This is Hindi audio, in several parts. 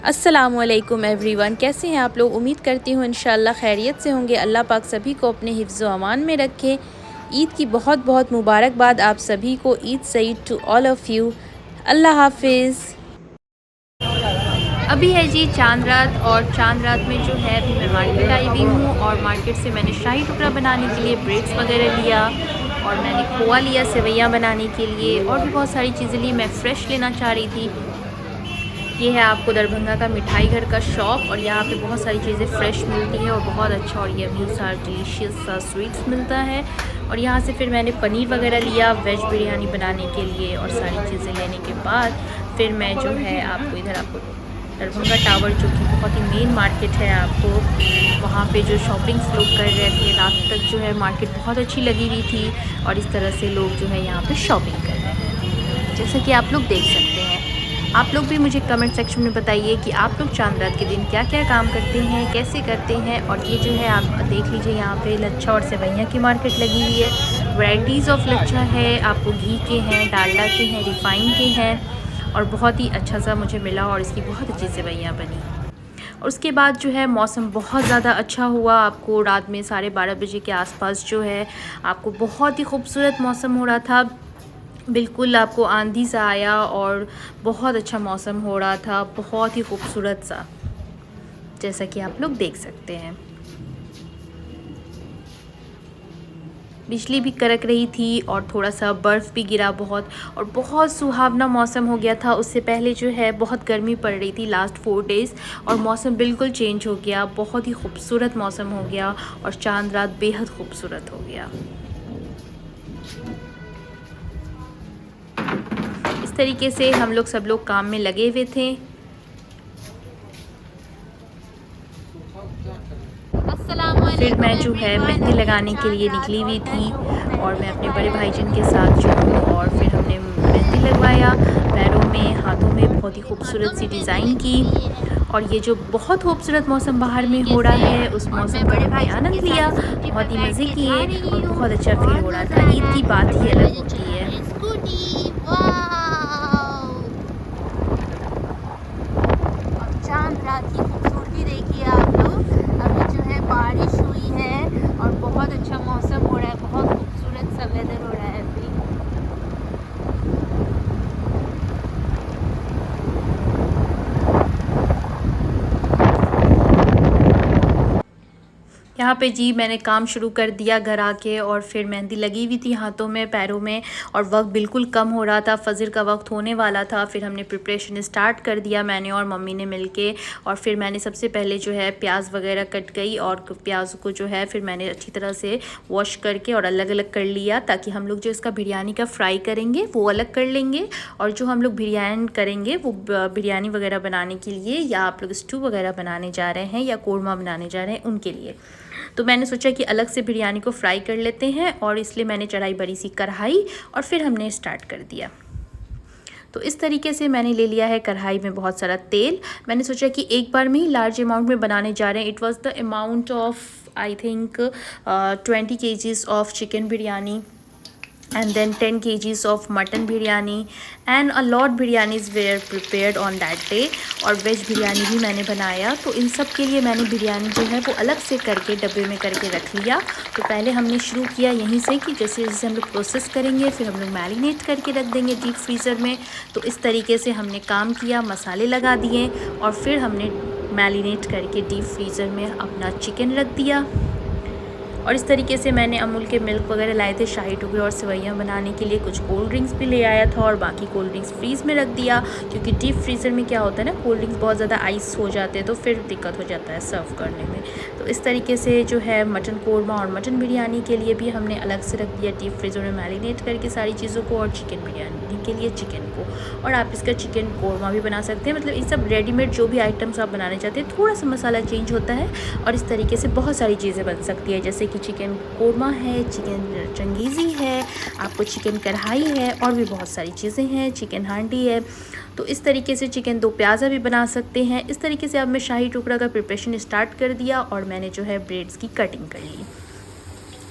अस्सलामुअलैकुम एवरीवन, कैसे हैं आप लोग। उम्मीद करती हूँ इंशाअल्लाह खैरियत से होंगे। अल्लाह पाक सभी को अपने हिफ्ज़ व अमान में रखे। ईद की बहुत बहुत मुबारकबाद आप सभी को। ईद सईद टू ऑल ऑफ़ यू। अल्लाह हाफिज़। अभी है जी चांद रात, और चांद रात में जो है अभी मैं मार्केट आई हुई हूँ, और मार्केट से मैंने शाही टुकड़ा बनाने के लिए ब्रेड्स वगैरह लिया, और मैंने खोआ लिया सेवैयाँ बनाने के लिए, और भी बहुत सारी चीज़ें ली। मैं फ़्रेश लेना चाह रही थी। ये है आपको दरभंगा का मिठाई घर का शॉप, और यहाँ पे बहुत सारी चीज़ें फ़्रेश मिलती है और बहुत अच्छा और यम्मी सा डिलीशियस सा स्वीट्स मिलता है। और यहाँ से फिर मैंने पनीर वगैरह लिया वेज बिरयानी बनाने के लिए, और सारी चीज़ें लेने के बाद फिर मैं जो है आपको दरभंगा टावर, जो कि बहुत ही मेन मार्केट है, आपको वहाँ पे जो शॉपिंग्स लोग कर रहे थे रात तक, जो है मार्केट बहुत अच्छी लगी हुई थी, और इस तरह से लोग जो है यहाँ पे शॉपिंग कर रहे हैं, जैसा कि आप लोग देख सकते हैं। आप लोग भी मुझे कमेंट सेक्शन में बताइए कि आप लोग चांद रात के दिन क्या क्या काम करते हैं, कैसे करते हैं। और ये जो है आप देख लीजिए, यहाँ पे लच्छा और सेवैयाँ की मार्केट लगी हुई है। वैरायटीज़ ऑफ लच्छा है, आपको घी के हैं, डालडा के हैं, रिफ़ाइन के हैं, और बहुत ही अच्छा सा मुझे मिला, और इसकी बहुत अच्छी सेवैयाँ बनी। और उसके बाद जो है मौसम बहुत ज़्यादा अच्छा हुआ। आपको रात में 12:30 बजे के आसपास जो है आपको बहुत ही खूबसूरत मौसम हो रहा था। बिल्कुल आपको आंधी सा आया और बहुत अच्छा मौसम हो रहा था, बहुत ही खूबसूरत सा, जैसा कि आप लोग देख सकते हैं। बिजली भी कड़क रही थी, और थोड़ा सा बर्फ़ भी गिरा बहुत, और बहुत सुहावना मौसम हो गया था। उससे पहले जो है बहुत गर्मी पड़ रही थी लास्ट 4 डेज़, और मौसम बिल्कुल चेंज हो गया, बहुत ही खूबसूरत मौसम हो गया, और चांद रात बेहद खूबसूरत हो गया। इस तरीके से हम लोग सब लोग काम में लगे हुए थे। फिर मैं जो है मेहंदी लगाने के लिए निकली हुई थी, और मैं अपने बड़े भाईजान के साथ जो हूँ, और फिर हमने मेहंदी लगवाया पैरों में, हाथों में, बहुत ही खूबसूरत सी डिज़ाइन की। और ये जो बहुत खूबसूरत मौसम बाहर में हो रहा है, उस मौसम का हमने आनंद लिया, बहुत ही मज़े किए, और बहुत अच्छा फील हो रहा था। ईद की बात ही अलग होती है। चांद रात की खूबसूरती देखिए आप लोग। अभी जो है बारिश हुई है, और बहुत अच्छा मौसम हो रहा है, बहुत खूबसूरत सा वेदर हो रहा है अभी। यहाँ पे जी मैंने काम शुरू कर दिया घर आके, और फिर मेहंदी लगी हुई थी हाथों में, पैरों में, और वक्त बिल्कुल कम हो रहा था, फजर का वक्त होने वाला था। फिर हमने प्रिपरेशन स्टार्ट कर दिया, मैंने और मम्मी ने मिलके। और फिर मैंने सबसे पहले जो है प्याज वगैरह कट गई, और प्याज को जो है फिर मैंने अच्छी तरह से वॉश करके और अलग अलग कर लिया, ताकि हम लोग जो इसका बिरयानी का फ्राई करेंगे वो अलग कर लेंगे, और जो हम लोग बिरयानी करेंगे वो बिरयानी वगैरह बनाने के लिए, या आप लोग स्टू वगैरह बनाने जा रहे हैं या कोरमा बनाने जा रहे हैं उनके लिए। तो मैंने सोचा कि अलग से बिरयानी को फ्राई कर लेते हैं, और इसलिए मैंने चढ़ाई बड़ी सी कढ़ाई, और फिर हमने स्टार्ट कर दिया। तो इस तरीके से मैंने ले लिया है कढ़ाई में बहुत सारा तेल। मैंने सोचा कि एक बार में ही लार्ज अमाउंट में बनाने जा रहे हैं। It was the amount of I think 20 kgs of chicken biryani, and then 10 kgs of mutton biryani, and a lot biryanis were prepared on that day, और वेज बिरयानी भी मैंने बनाया। तो इन सब के लिए मैंने बिरयानी जो है वो अलग से करके डब्बे में करके रख लिया। तो पहले हमने शुरू किया यहीं से कि जैसे जैसे हम लोग प्रोसेस करेंगे, फिर हम लोग मैरिनेट करके रख देंगे डीप फ्रीज़र में। तो इस तरीके से हमने काम किया, मसाले लगा दिए, और फिर हमने मैरिनेट करके डीप फ्रीज़र में अपना चिकन रख दिया। और इस तरीके से मैंने अमूल के मिल्क वगैरह लाए थे शाही टुकड़े और सेवैयाँ बनाने के लिए। कुछ कोल्ड ड्रिंक्स भी ले आया था, और बाकी कोल्ड ड्रिंक्स फ्रीज़ में रख दिया, क्योंकि डीप फ्रीज़र में क्या होता है ना, कोल्ड ड्रिंक्स बहुत ज़्यादा आइस हो जाते हैं, तो फिर दिक्कत हो जाता है सर्व करने में। तो इस तरीके से जो है मटन कोरमा और मटन बिरयानी के लिए भी हमने अलग से रख दिया डीप फ्रीज़र में मैरिनेट करके सारी चीज़ों को, और चिकन बिरयानी के लिए चिकन को। और आप इसका चिकन कोरमा भी बना सकते हैं, मतलब ये सब रेडीमेड जो भी आइटम्स आप बनाने चाहते हैं, थोड़ा सा मसाला चेंज होता है, और इस तरीके से बहुत सारी चीज़ें बन सकती है, जैसे कि चिकन कोरमा है, चिकन चंगेज़ी है, आपको चिकन कढ़ाई है, और भी बहुत सारी चीज़ें हैं, चिकन हांडी है। तो इस तरीके से चिकन दो प्याज़ा भी बना सकते हैं। इस तरीके से अब मैं शाही टुकड़ा का प्रिपरेशन स्टार्ट कर दिया, और मैंने जो है ब्रेड्स की कटिंग कर ली।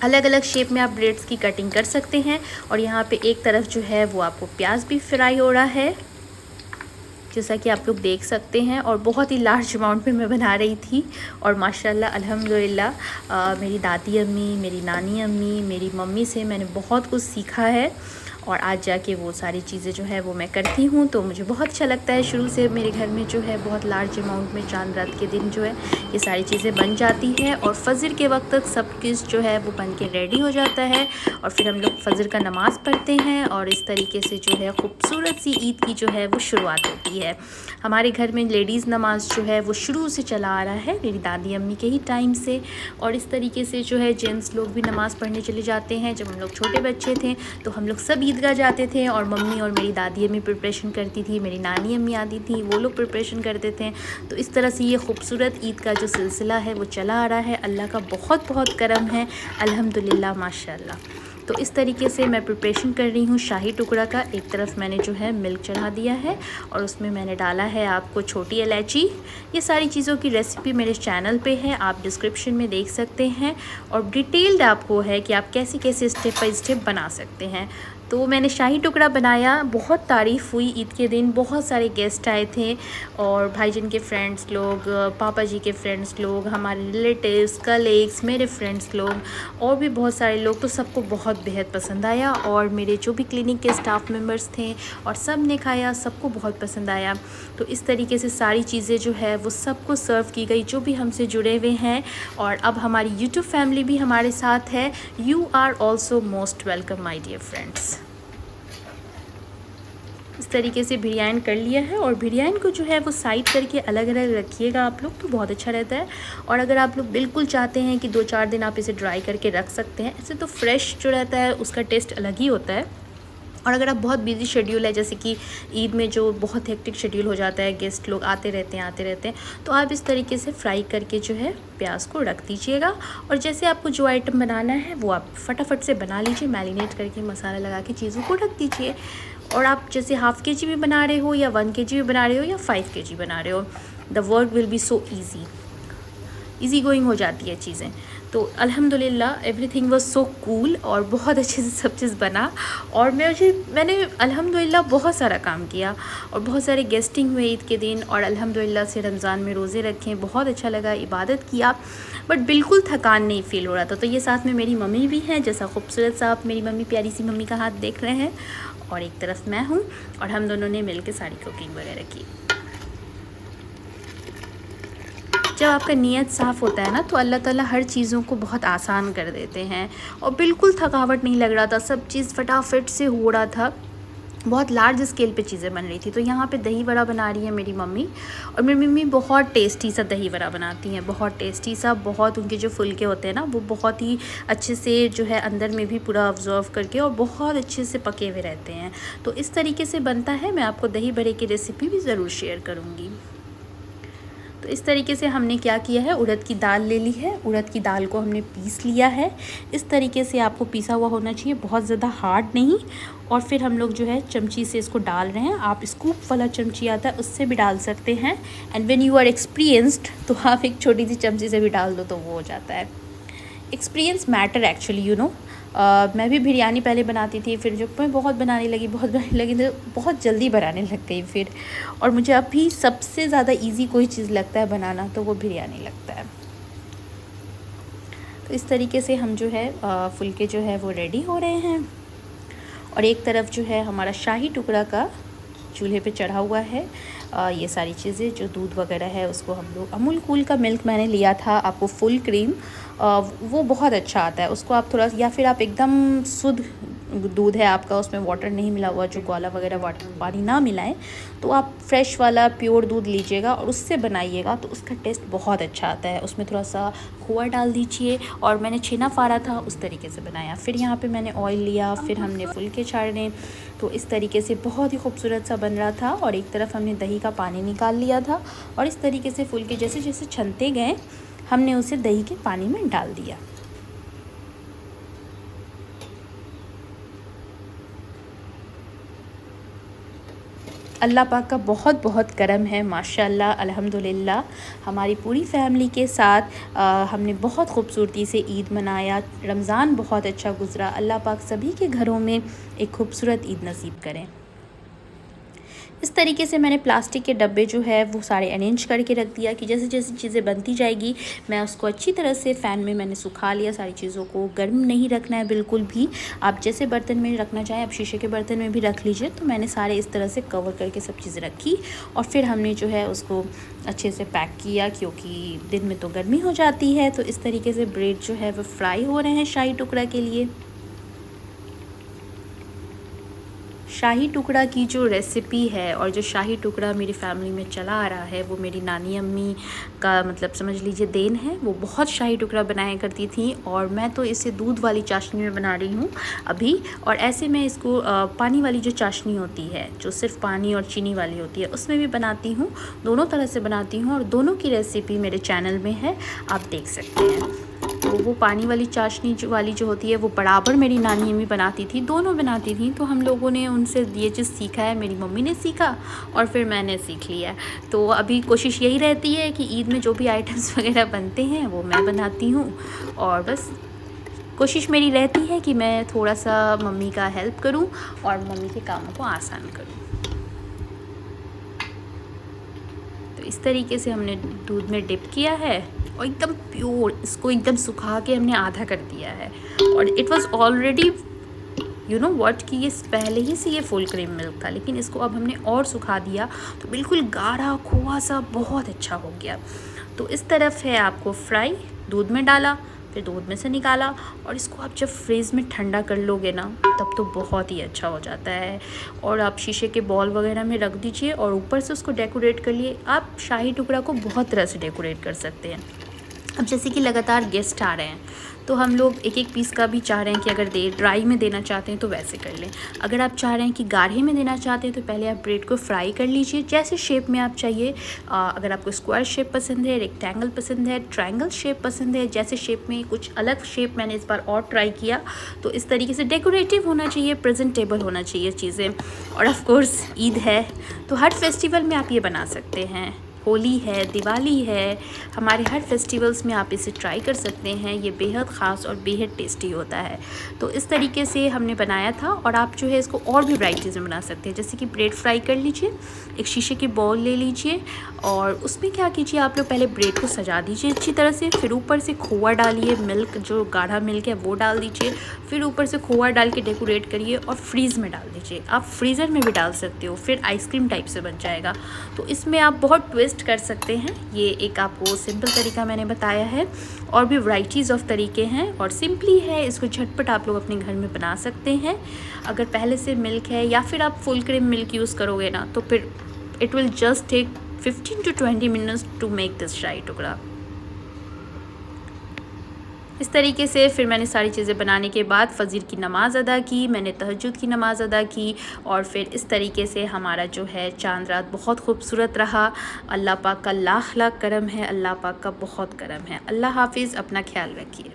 अलग अलग शेप में आप ब्रेड्स की कटिंग कर सकते हैं। और यहाँ पे एक तरफ जो है वो आपको प्याज भी फ्राई हो रहा है, जैसा कि आप लोग देख सकते हैं, और बहुत ही लार्ज अमाउंट में मैं बना रही थी। और माशाल्लाह अल्हम्दुलिल्लाह मेरी दादी अम्मी, मेरी नानी अम्मी, मेरी मम्मी से मैंने बहुत कुछ सीखा है, और आज जाके वो सारी चीज़ें जो है वो मैं करती हूँ। तो मुझे बहुत अच्छा लगता है। शुरू से मेरे घर में जो है बहुत लार्ज अमाउंट में चांद रात के दिन जो है ये सारी चीज़ें बन जाती है, और फजर के वक्त तक सब कुछ जो है वो बन के रेडी हो जाता है, और फिर हम लोग फजर का नमाज़ पढ़ते हैं, और इस तरीके से जो है खूबसूरत सी ईद की जो है वो शुरुआत होती है। हमारे घर में लेडीज़ नमाज जो है वो शुरू से चला आ रहा है मेरी दादी अम्मी के ही टाइम से, और इस तरीके से जो है जेंट्स लोग भी नमाज़ पढ़ने चले जाते हैं। जब हम लोग छोटे बच्चे थे तो हम लोग सब ईदगाह जाते थे, और मम्मी और मेरी दादी अम्मी प्रिपरेशन करती थी, मेरी नानी अम्मी आती थी, वो लोग प्रिपरेशन करते थे। तो इस तरह से ये खूबसूरत ईद का जो सिलसिला है वो चला आ रहा है। अल्लाह का बहुत बहुत करम है, अल्हम्दुलिल्लाह, माशाल्लाह। तो इस तरीके से मैं प्रिपरेशन कर रही हूँ शाही टुकड़ा का। एक तरफ मैंने जो है मिल्क चढ़ा दिया है, और उसमें मैंने डाला है आपको छोटी इलायची। ये सारी चीज़ों की रेसिपी मेरे चैनल पे है, आप डिस्क्रिप्शन में देख सकते हैं, और डिटेल्ड आपको है कि आप कैसे कैसे स्टेप बाय स्टेप बना सकते हैं। तो मैंने शाही टुकड़ा बनाया, बहुत तारीफ़ हुई ईद के दिन, बहुत सारे गेस्ट आए थे, और भाईजान के फ्रेंड्स लोग, पापा जी के फ्रेंड्स लोग, हमारे रिलेटिव्स, कलीग्स, मेरे फ्रेंड्स लोग, और भी बहुत सारे लोग। तो सबको बहुत बेहद पसंद आया, और मेरे जो भी क्लिनिक के स्टाफ मेंबर्स थे और सब ने खाया, सबको बहुत पसंद आया। तो इस तरीके से सारी चीज़ें जो है वो सबको सर्व की गई जो भी हमसे जुड़े हुए हैं, और अब हमारी यूट्यूब फैमिली भी हमारे साथ है। You are also most welcome my dear friends. इस तरीके से बिरयानी कर लिया है, और बिरयानी को जो है वो साइड करके अलग अलग रखिएगा आप लोग, तो बहुत अच्छा रहता है। और अगर आप लोग बिल्कुल चाहते हैं कि 2-4 दिन आप इसे ड्राई करके रख सकते हैं, ऐसे तो फ्रेश जो रहता है उसका टेस्ट अलग ही होता है। और अगर आप बहुत बिजी शेड्यूल है, जैसे कि ईद में जो बहुत हेक्टिक शेड्यूल हो जाता है, गेस्ट लोग आते रहते हैं, तो आप इस तरीके से फ्राई करके जो है प्याज को रख दीजिएगा। और जैसे आपको जो आइटम बनाना है वो आप फटाफट से बना लीजिए, मैरिनेट करके मसाला लगा के चीज़ों को रख दीजिए। और आप जैसे ½ kg भी बना रहे हो, या 1 kg भी बना रहे हो, या 5 kg बना रहे हो, the work will be so easy going हो जाती है चीज़ें। तो अल्हम्दुलिल्लाह एवरीथिंग वाज सो कूल, और बहुत अच्छे से सब चीज़ बना। और मैंने अल्हम्दुलिल्लाह बहुत सारा काम किया, और बहुत सारे गेस्टिंग हुए ईद के दिन, और अल्हम्दुलिल्लाह से रमज़ान में रोज़े रखे, बहुत अच्छा लगा, इबादत किया, बट बिल्कुल थकान नहीं फ़ील हो रहा था। तो ये साथ में मेरी मम्मी भी हैं, जैसा खूबसूरत सा आप मेरी मम्मी, प्यारी सी मम्मी का हाथ देख रहे हैं, और एक तरफ मैं हूँ, और हम दोनों ने मिल के सारी कुकिंग वगैरह की। जब आपका नीयत साफ़ होता है ना, तो अल्लाह ताला हर चीज़ों को बहुत आसान कर देते हैं, और बिल्कुल थकावट नहीं लग रहा था, सब चीज़ फटाफट से हो रहा था। बहुत लार्ज स्केल पे चीज़ें बन रही थी। तो यहाँ पे दही वड़ा बना रही है मेरी मम्मी, और मेरी मम्मी बहुत टेस्टी सा दही वड़ा बनाती हैं, बहुत टेस्टी सा, बहुत उनके जो फुलके होते हैं ना वो बहुत ही अच्छे से जो है अंदर में भी पूरा ऑब्जर्व करके, और बहुत अच्छे से पके हुए रहते हैं। तो इस तरीके से बनता है। मैं आपको दही बड़े की रेसिपी भी ज़रूर शेयर करूँगी। तो इस तरीके से हमने क्या किया है, उड़द की दाल ले ली है, उड़द की दाल को हमने पीस लिया है। इस तरीके से आपको पीसा हुआ होना चाहिए, बहुत ज़्यादा हार्ड नहीं। और फिर हम लोग जो है चमची से इसको डाल रहे हैं, आप स्कूप वाला चमची आता है उससे भी डाल सकते हैं, and when you are experienced तो आप एक छोटी सी चमची से भी डाल दो तो वो हो जाता है। Experience matter actually, you know. मैं भी बिरयानी पहले बनाती थी, फिर जब मैं बहुत बनाने लगी तो बहुत जल्दी बनाने लग गई फिर। और मुझे अभी सबसे ज़्यादा इजी कोई चीज़ लगता है बनाना तो वो बिरयानी लगता है। तो इस तरीके से हम जो है फुलके जो है वो रेडी हो रहे हैं, और एक तरफ जो है हमारा शाही टुकड़ा का चूल्हे पे चढ़ा हुआ है। ये सारी चीज़ें जो दूध वगैरह है उसको हम लोग, अमूल कूल का मिल्क मैंने लिया था, आपको फुल क्रीम वो बहुत अच्छा आता है। उसको आप थोड़ा, या फिर आप एकदम शुद्ध दूध है आपका, उसमें वाटर नहीं मिला हुआ, जो ग्वाला वगैरह वाटर पानी ना मिलाएं, तो आप फ्रेश वाला प्योर दूध लीजिएगा और उससे बनाइएगा तो उसका टेस्ट बहुत अच्छा आता है। उसमें थोड़ा सा खोआ डाल दीजिए, और मैंने छेना फाड़ा था उस तरीके से बनाया। फिर यहाँ पे मैंने ऑयल लिया, फिर हमने फुलके छाड़ने, तो इस तरीके से बहुत ही खूबसूरत सा बन रहा था। और एक तरफ हमने दही का पानी निकाल लिया था, और इस तरीके से फुलके जैसे जैसे छनते गए हमने उसे दही के पानी में डाल दिया। अल्लाह पाक का बहुत बहुत करम है, माशाल्लाह अल्हम्दुलिल्लाह। हमारी पूरी फैमिली के साथ हमने बहुत खूबसूरती से ईद मनाया। रमज़ान बहुत अच्छा गुज़रा। अल्लाह पाक सभी के घरों में एक खूबसूरत ईद नसीब करें। इस तरीके से मैंने प्लास्टिक के डब्बे जो है वो सारे अरेंज करके रख दिया कि जैसे जैसे चीज़ें बनती जाएगी मैं उसको अच्छी तरह से फ़ैन में मैंने सुखा लिया। सारी चीज़ों को गर्म नहीं रखना है बिल्कुल भी, आप जैसे बर्तन में रखना चाहें आप शीशे के बर्तन में भी रख लीजिए। तो मैंने सारे इस तरह से कवर करके सब चीज़ें रखी और फिर हमने जो है उसको अच्छे से पैक किया, क्योंकि दिन में तो गर्मी हो जाती है। तो इस तरीके से ब्रेड जो है वो फ्राई हो रहे हैं शाही टुकड़ा के लिए। शाही टुकड़ा की जो रेसिपी है और जो शाही टुकड़ा मेरी फैमिली में चला आ रहा है वो मेरी नानी अम्मी का मतलब समझ लीजिए देन है। वो बहुत शाही टुकड़ा बनाया करती थी और मैं तो इसे दूध वाली चाशनी में बना रही हूँ अभी। और ऐसे मैं इसको पानी वाली जो चाशनी होती है जो सिर्फ पानी और चीनी वाली होती है उसमें भी बनाती हूँ, दोनों तरह से बनाती हूँ और दोनों की रेसिपी मेरे चैनल में है, आप देख सकते हैं। तो वो पानी वाली चाशनी जो होती है वो बराबर मेरी नानी अम्मी बनाती थी, दोनों बनाती थी। तो हम लोगों ने उनसे ये चीज़ सीखा है, मेरी मम्मी ने सीखा और फिर मैंने सीख लिया। तो अभी कोशिश यही रहती है कि ईद में जो भी आइटम्स वगैरह बनते हैं वो मैं बनाती हूँ और बस कोशिश मेरी रहती है कि मैं थोड़ा सा मम्मी का हेल्प करूँ और मम्मी के कामों को आसान करूँ। तो इस तरीके से हमने दूध में डिप किया है और एकदम प्योर इसको एकदम सुखा के हमने आधा कर दिया है। और it was already you know what कि ये पहले ही से ये फुल क्रीम मिल्क था, लेकिन इसको अब हमने और सुखा दिया तो बिल्कुल गाढ़ा खोआ सा बहुत अच्छा हो गया। तो इस तरफ है आपको फ्राई, दूध में डाला फिर दूध में से निकाला और इसको आप जब फ्रीज़ में ठंडा कर लोगे ना तब तो बहुत ही अच्छा हो जाता है। और आप शीशे के बॉल वगैरह में रख दीजिए और ऊपर से उसको डेकोरेट कर लिए। आप शाही टुकड़ा को बहुत तरह से डेकोरेट कर सकते हैं। अब जैसे कि लगातार गेस्ट आ रहे हैं तो हम लोग एक एक पीस का भी चाह रहे हैं कि अगर ड्राई में देना चाहते हैं तो वैसे कर लें। अगर आप चाह रहे हैं कि गाढ़े में देना चाहते हैं तो पहले आप ब्रेड को फ्राई कर लीजिए जैसे शेप में आप चाहिए। अगर आपको स्क्वायर शेप पसंद है, रेक्टेंगल पसंद है, ट्रायंगल शेप पसंद है, जैसे शेप में कुछ अलग शेप मैंने इस बार और ट्राई किया। तो इस तरीके से डेकोरेटिव होना चाहिए, प्रेजेंटेबल होना चाहिए चीज़ें। और ऑफ कोर्स ईद है तो हर फेस्टिवल में आप ये बना सकते हैं। होली है, दिवाली है, हमारे हर फेस्टिवल्स में आप इसे ट्राई कर सकते हैं। ये बेहद ख़ास और बेहद टेस्टी होता है। तो इस तरीके से हमने बनाया था और आप जो है इसको और भी वैराइटीज़ में बना सकते हैं। जैसे कि ब्रेड फ्राई कर लीजिए, एक शीशे की बॉल ले लीजिए और उसमें क्या कीजिए आप लोग पहले ब्रेड को सजा दीजिए अच्छी तरह से, फिर ऊपर से खोआ डालिए, मिल्क जो गाढ़ा मिल्क है वो डाल दीजिए, फिर ऊपर से खोआ डाल के डेकोरेट करिए और फ्रीज़ में डाल दीजिए। आप फ्रीज़र में भी डाल सकते हो, फिर आइसक्रीम टाइप से बन जाएगा। तो इसमें आप बहुत ट्विस्ट कर सकते हैं। ये एक आपको सिंपल तरीका मैंने बताया है और भी वैराइटीज़ ऑफ तरीके हैं और सिंपली है, इसको झटपट आप लोग अपने घर में बना सकते हैं। अगर पहले से मिल्क है या फिर आप फुल क्रीम मिल्क यूज़ करोगे ना तो फिर it will just take 15 to 20 minutes to make this shahi tukda. इस तरीके से फिर मैंने सारी चीज़ें बनाने के बाद फजर की नमाज़ अदा की, मैंने तहज्जुद की नमाज़ अदा की और फिर इस तरीके से हमारा जो है चांद रात बहुत खूबसूरत रहा। अल्लाह पाक का लाख लाख करम है, अल्लाह पाक का बहुत करम है। अल्लाह हाफिज़, अपना ख्याल रखिए।